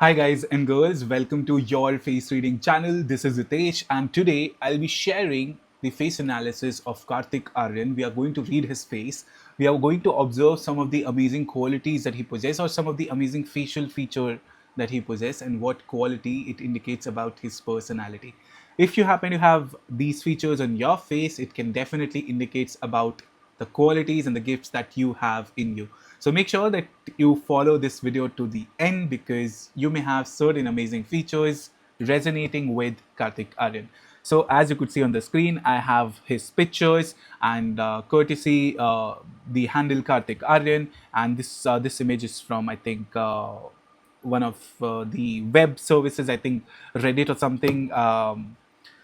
Hi guys and girls, welcome to your face reading channel. This is Nitesh and today I'll be sharing the face analysis of Kartik Aaryan. We are going to read his face. We are going to observe some of the amazing qualities that he possesses or some of the amazing facial feature that he possesses and what quality it indicates about his personality. If you happen to have these features on your face, it can definitely indicates about the qualities and the gifts that you have in you. So make sure that you follow this video to the end because you may have certain amazing features resonating with Kartik Aaryan. So as you could see on the screen, I have his pictures and courtesy the handle Kartik Aaryan, and this image is from I think one of the web services, I think Reddit or something.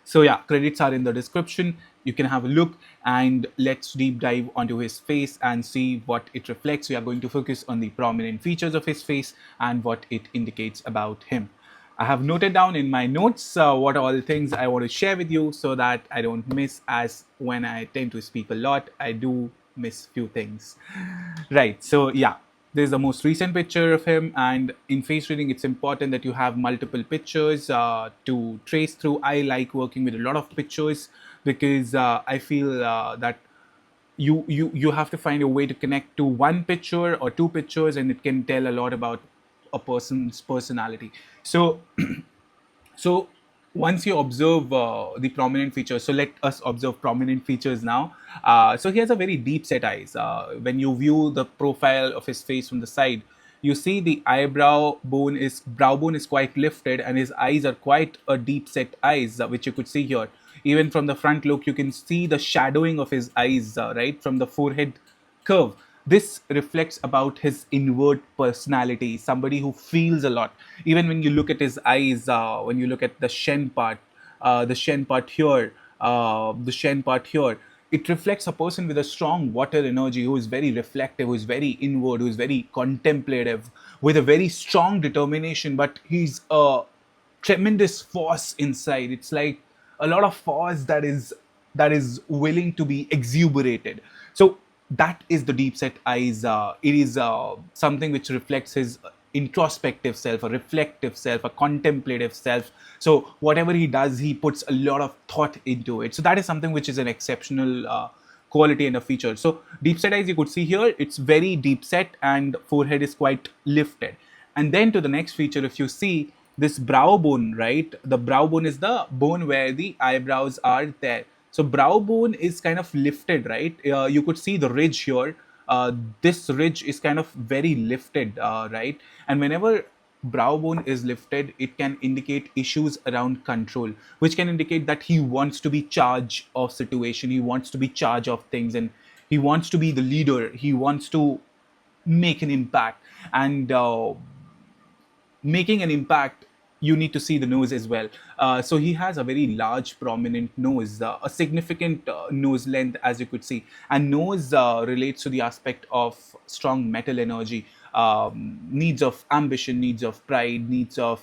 So yeah, credits are in the description. You can have a look and let's deep dive onto his face and see what it reflects. We are going to focus on the prominent features of his face and what it indicates about him. I have noted down in my notes what all things I want to share with you so that I don't miss, as when I tend to speak a lot, I do miss few things. Right. So yeah, there's the most recent picture of him, and in face reading, it's important that you have multiple pictures to trace through. I like working with a lot of pictures because I feel that you have to find a way to connect to one picture or two pictures, and it can tell a lot about a person's personality. So so once you observe the prominent features, so let us observe prominent features now. So he has a very deep set eyes. When you view the profile of his face from the side, you see the brow bone is quite lifted, and his eyes are quite a deep set eyes, which you could see here. Even from the front look, you can see the shadowing of his eyes, right from the forehead curve. This reflects about his inward personality, somebody who feels a lot. Even when you look at his eyes, when you look at the shen part here, the shen part here, it reflects a person with a strong water energy, who is very reflective, who is very inward, who is very contemplative, with a very strong determination, but he's a tremendous force inside. It's like a lot of force that is willing to be exuberated. So that is the deep set eyes. It is something which reflects his introspective self, a reflective self, a contemplative self. So whatever he does, he puts a lot of thought into it. So that is something which is an exceptional quality and a feature. So deep set eyes, you could see here, it's very deep set and forehead is quite lifted. And then to the next feature, if you see this brow bone, right? The brow bone is the bone where the eyebrows are there. So brow bone is kind of lifted, right? You could see the ridge here. This ridge is kind of very lifted, right? And whenever brow bone is lifted, it can indicate issues around control, which can indicate that he wants to be charge of situation, he wants to be charge of things, and he wants to be the leader, he wants to make an impact. And making an impact, you need to see the nose as well. So he has a very large prominent nose, a significant nose length, as you could see. And nose relates to the aspect of strong metal energy, needs of ambition, needs of pride, needs of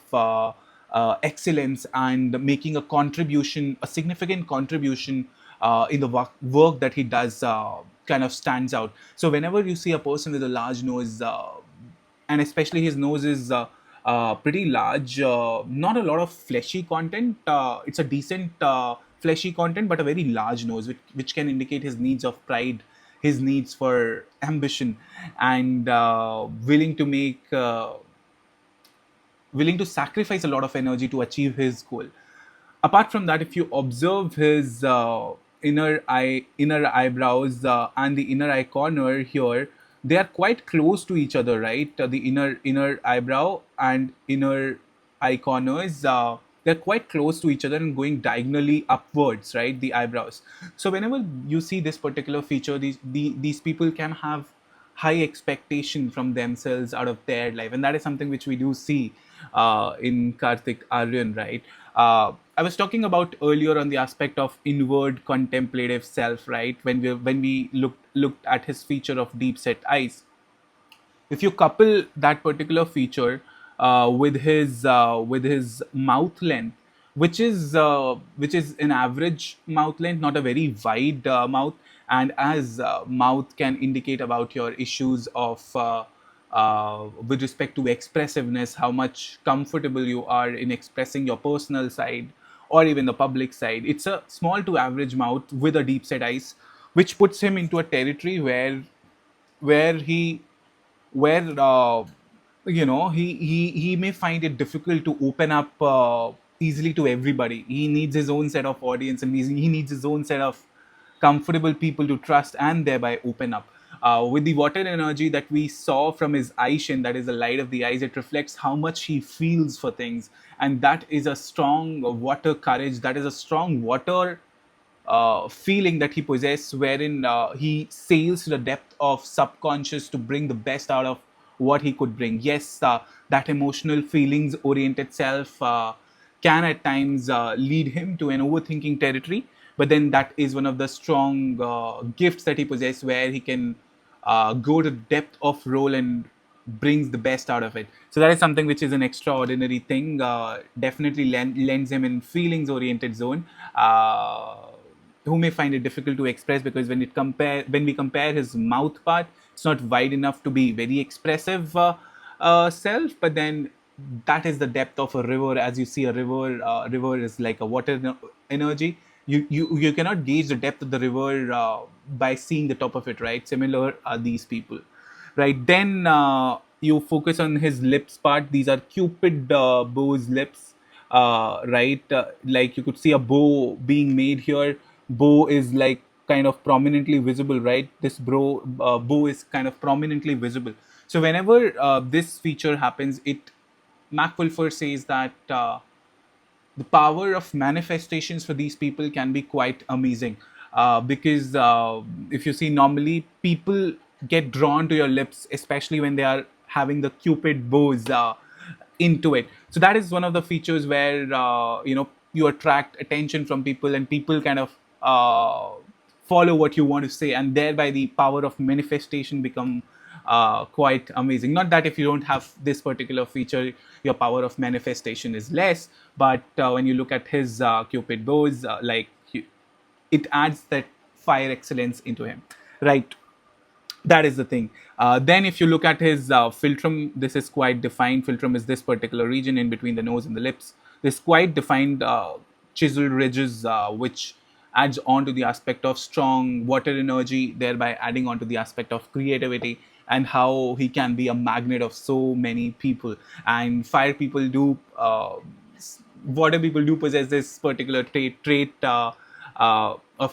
excellence, and making a contribution, a significant contribution in the work that he does, kind of stands out. So whenever you see a person with a large nose, and especially his nose is pretty large. Not a lot of fleshy content. It's a decent fleshy content, but a very large nose, which can indicate his needs of pride, his needs for ambition, and willing to sacrifice a lot of energy to achieve his goal. Apart from that, if you observe his inner eyebrows and the inner eye corner here, they are quite close to each other, right? The inner eyebrow and inner eye corners, they're quite close to each other and going diagonally upwards, right? The eyebrows. So whenever you see this particular feature, these people can have high expectation from themselves out of their life, and that is something which we do see in Kartik Aaryan, right? I was talking about earlier on the aspect of inward contemplative self, right? When we looked at his feature of deep set eyes, if you couple that particular feature with his mouth length, which is an average mouth length, not a very wide mouth, and as mouth can indicate about your issues of with respect to expressiveness, how much comfortable you are in expressing your personal side or even the public side. It's a small to average mouth with a deep set eyes, which puts him into a territory where he where he may find it difficult to open up easily to everybody. He needs his own set of audience, and he needs his own set of comfortable people to trust and thereby open up. With the water energy that we saw from his eye shin, that is the light of the eyes, it reflects how much he feels for things, and that is a strong water courage. That is a strong water feeling that he possesses, wherein he sails to the depth of subconscious to bring the best out of what he could bring. Yes, that emotional feelings oriented self can at times lead him to an overthinking territory, but then that is one of the strong gifts that he possesses, where he can go to depth of role and brings the best out of it. So that is something which is an extraordinary thing. Definitely lends him in feelings oriented zone. Who may find it difficult to express, because when we compare his mouth part, it's not wide enough to be very expressive self, but then that is the depth of a river. As you see, a river is like a water energy. You cannot gauge the depth of the river by seeing the top of it, right? Similar are these people, right? Then you focus on his lips part. These are Cupid bow's lips, right? Like you could see a bow being made here. Bow is like kind of prominently visible, right? This bow is kind of prominently visible. So whenever this feature happens, it Mac Wilfer says that the power of manifestations for these people can be quite amazing, because if you see, normally people get drawn to your lips, especially when they are having the Cupid bows into it. So that is one of the features where you attract attention from people, and people kind of follow what you want to say, and thereby the power of manifestation become quite amazing. Not that if you don't have this particular feature, your power of manifestation is less, but when you look at his Cupid bows, it adds that fire excellence into him, right? That is the thing. Then if you look at his philtrum, this is quite defined. Philtrum is this particular region in between the nose and the lips. This quite defined chiseled ridges, which adds on to the aspect of strong water energy, thereby adding on to the aspect of creativity, and how he can be a magnet of so many people. And fire people do water people do possess this particular trait of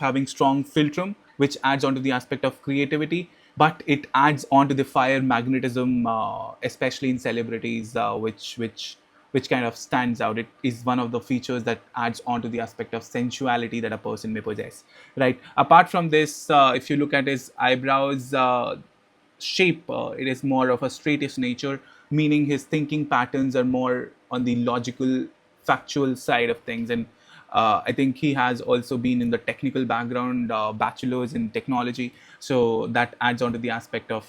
having strong philtrum, which adds on to the aspect of creativity, but it adds on to the fire magnetism, especially in celebrities, which kind of stands out. It is one of the features that adds on to the aspect of sensuality that a person may possess, right? Apart from this, if you look at his eyebrows, shape, it is more of a straightish nature, meaning his thinking patterns are more on the logical, factual side of things. And I think he has also been in the technical background, bachelor's in technology. So that adds on to the aspect of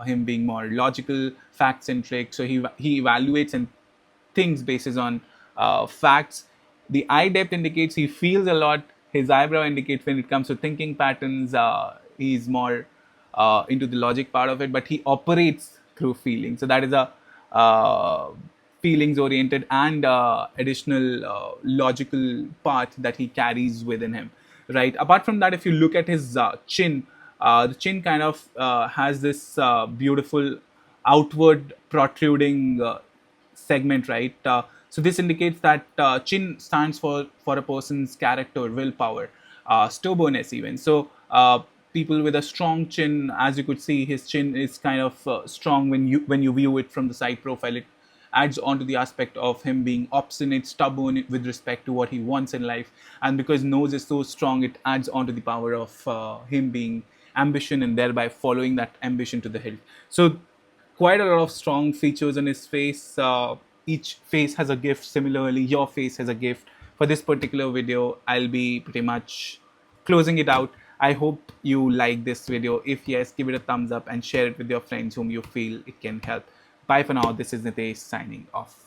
him being more logical, fact centric. So he evaluates and things basis on facts. The eye depth indicates he feels a lot. His eyebrow indicates when it comes to thinking patterns, he's more into the logic part of it, but he operates through feeling. So that is a feelings oriented and additional logical part that he carries within him, right? Apart from that, if you look at his chin, the chin kind of has this beautiful outward protruding segment, right? So this indicates that chin stands for a person's character, willpower, stubbornness, even. So people with a strong chin, as you could see, his chin is kind of strong when you view it from the side profile. It adds on to the aspect of him being obstinate, stubborn with respect to what he wants in life. And because nose is so strong, it adds on to the power of him being ambition, and thereby following that ambition to the hilt. So quite a lot of strong features on his face. Each face has a gift. Similarly, your face has a gift. For this particular video, I'll be pretty much closing it out. I hope you like this video. If yes, give it a thumbs up and share it with your friends whom you feel it can help. Bye for now. This is Nitesh signing off.